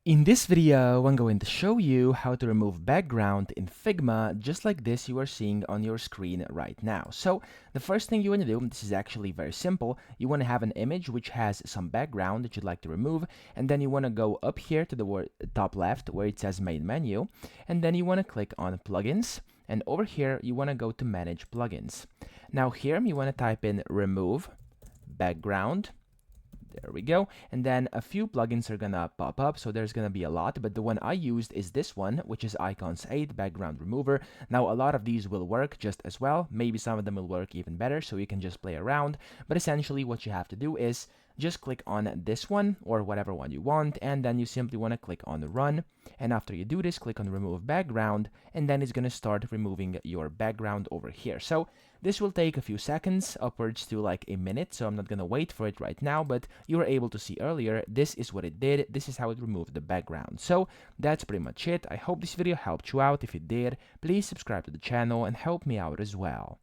In this video, I'm going to show you how to remove background in Figma just like this you are seeing on your screen right now. So the first thing you want to do, this is actually very simple, you want to have an image which has some background that you'd like to remove, and then you want to go up here to the top left where it says main menu, and then you want to click on plugins, and over here you want to go to manage plugins. Now here you want to type in remove background. There we go. And then a few plugins are gonna pop up, so there's gonna be a lot, but the one I used is this one, which is Icons 8 Background Remover. Now, a lot of these will work just as well. Maybe some of them will work even better, so you can just play around. But essentially, what you have to do is just click on this one or whatever one you want, and then you simply want to click on Run. And after you do this, click on Remove Background, and then it's gonna start removing your background over here. So this will take a few seconds, upwards to like a minute, so I'm not gonna wait for it right now, but you were able to see earlier, this is what it did, this is how it removed the background. So that's pretty much it. I hope this video helped you out. If it did, please subscribe to the channel and help me out as well.